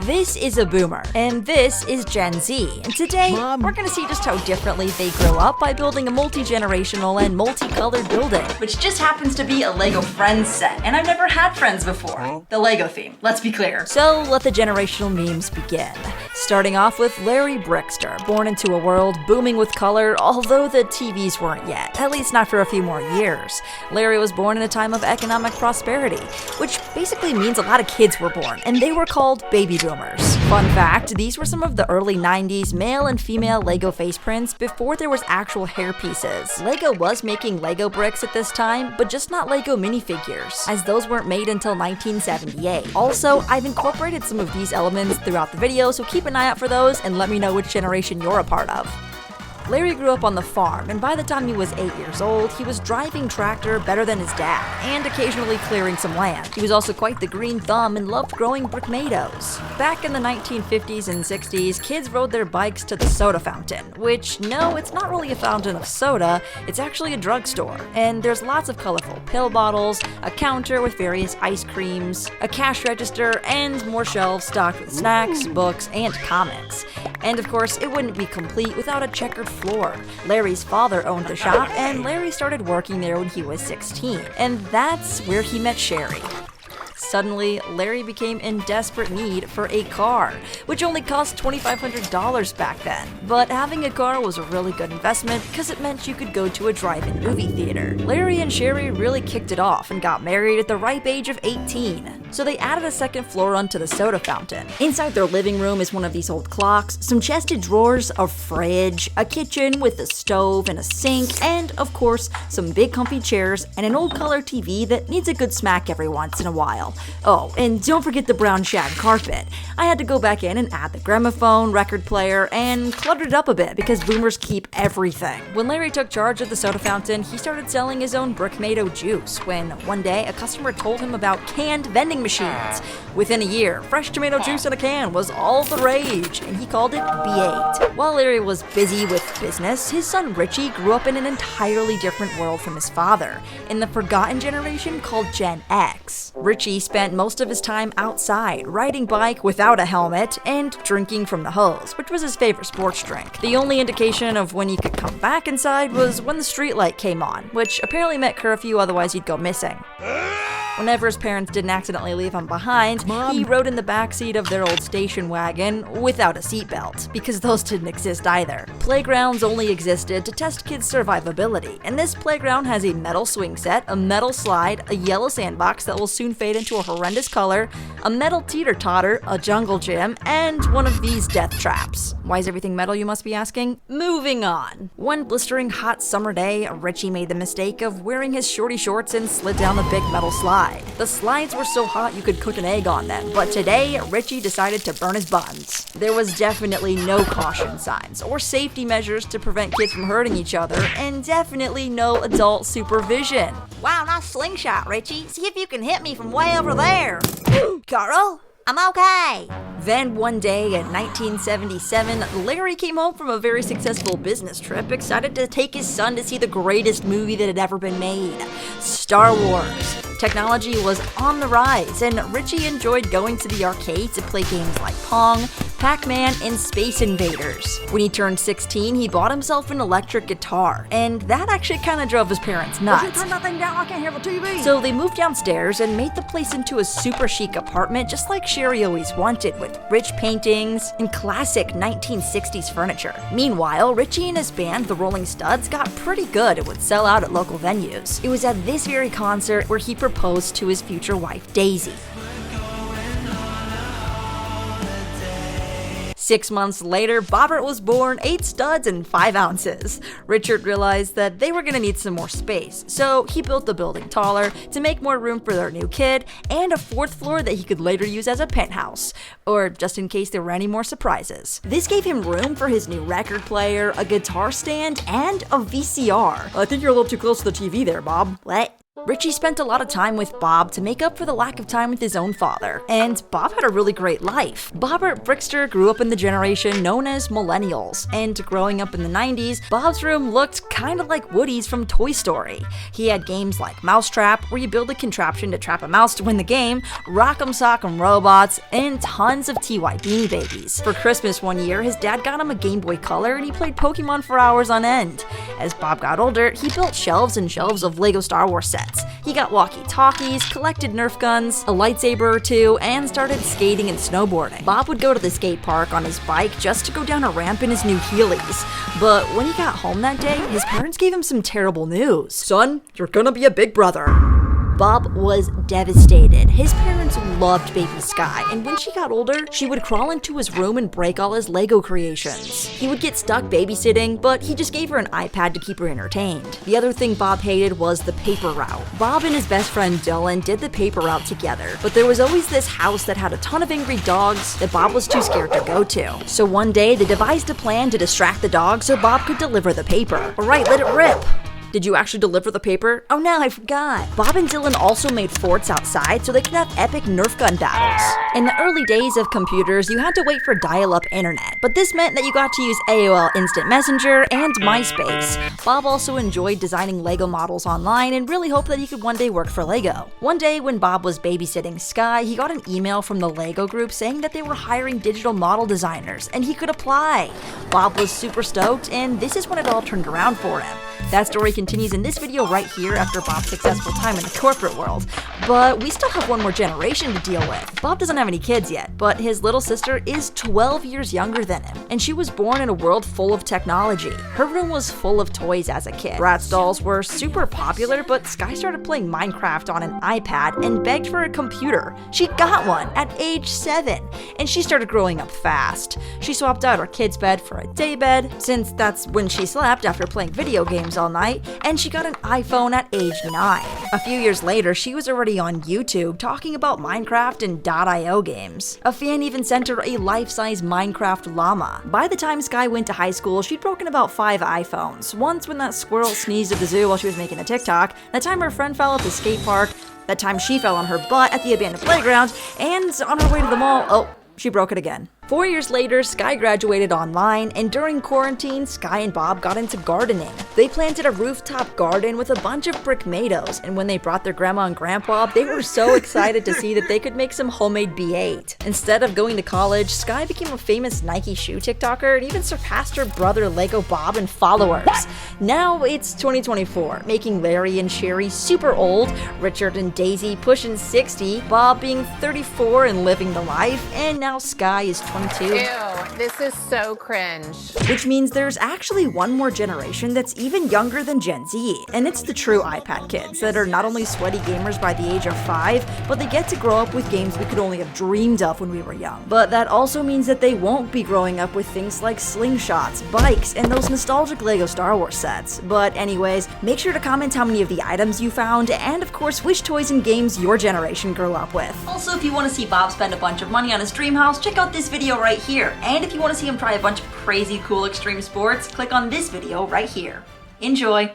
This is a boomer, and this is Gen Z. And today, we're gonna see just how differently they grew up by building a multi-generational and multicolored building, which just happens to be a LEGO Friends set, and I've never had Friends before. The LEGO theme, let's be clear. So let the generational memes begin. Starting off with Larry Brickster, born into a world booming with color, although the TVs weren't yet, at least not for a few more years. Larry was born in a time of economic prosperity, which basically means a lot of kids were born, and they were called baby boomers. Fun fact, these were some of the early 90s male and female LEGO face prints before there was actual hair pieces. LEGO was making LEGO bricks at this time, but just not LEGO minifigures, as those weren't made until 1978. Also, I've incorporated some of these elements throughout the video, so keep an eye out for those and let me know which generation you're a part of. Larry grew up on the farm, and by the time he was 8 years old, he was driving tractor better than his dad, and occasionally clearing some land. He was also quite the green thumb and loved growing brickmatos. Back in the 1950s and 60s, kids rode their bikes to the soda fountain, which, no, it's not really a fountain of soda, it's actually a drugstore. And there's lots of colorful pill bottles, a counter with various ice creams, a cash register, and more shelves stocked with snacks, books, and comics. And of course, it wouldn't be complete without a checkered floor. Larry's father owned the shop, and Larry started working there when he was 16, and that's where he met Sherry. Suddenly, Larry became in desperate need for a car, which only cost $2,500 back then. But having a car was a really good investment because it meant you could go to a drive-in movie theater. Larry and Sherry really kicked it off and got married at the ripe age of 18. So they added a second floor onto the soda fountain. Inside their living room is one of these old clocks, some chested drawers, a fridge, a kitchen with a stove and a sink, and of course, some big comfy chairs and an old color TV that needs a good smack every once in a while. Oh, and don't forget the brown shag carpet. I had to go back in and add the gramophone, record player, and cluttered it up a bit because boomers keep everything. When Larry took charge of the soda fountain, he started selling his own Brickmato juice when one day a customer told him about canned vending machines. Within a year, fresh tomato juice in a can was all the rage, and he called it B8. While Larry was busy with business, his son Richie grew up in an entirely different world from his father, in the forgotten generation called Gen X. Richie spent most of his time outside, riding bike without a helmet, and drinking from the hose, which was his favorite sports drink. The only indication of when he could come back inside was when the streetlight came on, which apparently meant curfew, otherwise he'd go missing. Whenever his parents didn't accidentally leave him behind, he rode in the backseat of their old station wagon without a seatbelt, because those didn't exist either. Playgrounds only existed to test kids' survivability, and this playground has a metal swing set, a metal slide, a yellow sandbox that will soon fade into a horrendous color, a metal teeter-totter, a jungle gym, and one of these death traps. Why is everything metal, you must be asking? Moving on. One blistering hot summer day, Richie made the mistake of wearing his shorty shorts and slid down the big metal slide. The slides were so hot you could cook an egg on them, but today, Richie decided to burn his buns. There was definitely no caution signs or safety measures to prevent kids from hurting each other, and definitely no adult supervision. Wow, nice slingshot, Richie. See if you can hit me from way over there. Carl? I'm okay. Then one day in 1977, Larry came home from a very successful business trip, excited to take his son to see the greatest movie that had ever been made, Star Wars. Technology was on the rise, and Richie enjoyed going to the arcade to play games like Pong, Pac-Man, and Space Invaders. When he turned 16, he bought himself an electric guitar, and that actually kind of drove his parents nuts. Turn that thing down, I can't hear the TV. So they moved downstairs and made the place into a super chic apartment just like Sherry always wanted, with rich paintings and classic 1960s furniture. Meanwhile, Richie and his band, the Rolling Studs, got pretty good and would sell out at local venues. It was at this very concert where he proposed to his future wife, Daisy. 6 months later, Bobbert was born, 8 studs and 5 ounces. Richard realized that they were going to need some more space, so he built the building taller to make more room for their new kid, and a 4th floor that he could later use as a penthouse, or just in case there were any more surprises. This gave him room for his new record player, a guitar stand, and a VCR. I think you're a little too close to the TV there, Bob. What? Richie spent a lot of time with Bob to make up for the lack of time with his own father, and Bob had a really great life. Bobbert Brickster grew up in the generation known as millennials, and growing up in the 90s, Bob's room looked kinda like Woody's from Toy Story. He had games like Mousetrap, where you build a contraption to trap a mouse to win the game, Rock'em Sock'em Robots, and tons of TY Beanie Babies. For Christmas one year, his dad got him a Game Boy Color and he played Pokemon for hours on end. As Bob got older, he built shelves and shelves of LEGO Star Wars sets. He got walkie-talkies, collected Nerf guns, a lightsaber or two, and started skating and snowboarding. Bob would go to the skate park on his bike just to go down a ramp in his new Heelys. But when he got home that day, his parents gave him some terrible news. "Son, you're gonna be a big brother." Bob was devastated. His parents loved baby Sky, and when she got older, she would crawl into his room and break all his LEGO creations. He would get stuck babysitting, but he just gave her an iPad to keep her entertained. The other thing Bob hated was the paper route. Bob and his best friend Dylan did the paper route together, but there was always this house that had a ton of angry dogs that Bob was too scared to go to. So one day, they devised a plan to distract the dogs so Bob could deliver the paper. Alright, let it rip! Did you actually deliver the paper? Oh no, I forgot. Bob and Dylan also made forts outside so they could have epic Nerf gun battles. In the early days of computers, you had to wait for dial-up internet, but this meant that you got to use AOL Instant Messenger and MySpace. Bob also enjoyed designing LEGO models online and really hoped that he could one day work for LEGO. One day when Bob was babysitting Sky, he got an email from the LEGO group saying that they were hiring digital model designers and he could apply. Bob was super stoked, and this is when it all turned around for him. That story continues in this video right here after Bob's successful time in the corporate world. But we still have one more generation to deal with. Bob doesn't have any kids yet, but his little sister is 12 years younger than him, and she was born in a world full of technology. Her room was full of toys as a kid. Bratz dolls were super popular, but Sky started playing Minecraft on an iPad and begged for a computer. She got one at age 7, and she started growing up fast. She swapped out her kid's bed for a day bed, since that's when she slept after playing video games all night, and she got an iPhone at age 9. A few years later, she was already on YouTube talking about Minecraft and .io games. A fan even sent her a life-size Minecraft llama. By the time Sky went to high school, she'd broken about 5 iPhones. Once when that squirrel sneezed at the zoo while she was making a TikTok, that time her friend fell at the skate park, that time she fell on her butt at the abandoned playground, and on her way to the mall, oh, she broke it again. 4 years later, Sky graduated online, and during quarantine, Sky and Bob got into gardening. They planted a rooftop garden with a bunch of brickmatos, and when they brought their grandma and grandpa, they were so excited to see that they could make some homemade B8. Instead of going to college, Sky became a famous Nike shoe TikToker and even surpassed her brother Lego Bob in followers. Now it's 2024, making Larry and Sherry super old, Richard and Daisy pushing 60, Bob being 34 and living the life, and now Sky is 22. Ew, this is so cringe. Which means there's actually one more generation that's even younger than Gen Z, and it's the true iPad kids that are not only sweaty gamers by the age of 5, but they get to grow up with games we could only have dreamed of when we were young. But that also means that they won't be growing up with things like slingshots, bikes, and those nostalgic LEGO Star Wars sets. But anyways, make sure to comment how many of the items you found, and of course which toys and games your generation grew up with. Also, if you want to see Bob spend a bunch of money on his dream house, check out this video right here. And if you want to see him try a bunch of crazy cool extreme sports, click on this video right here. Enjoy!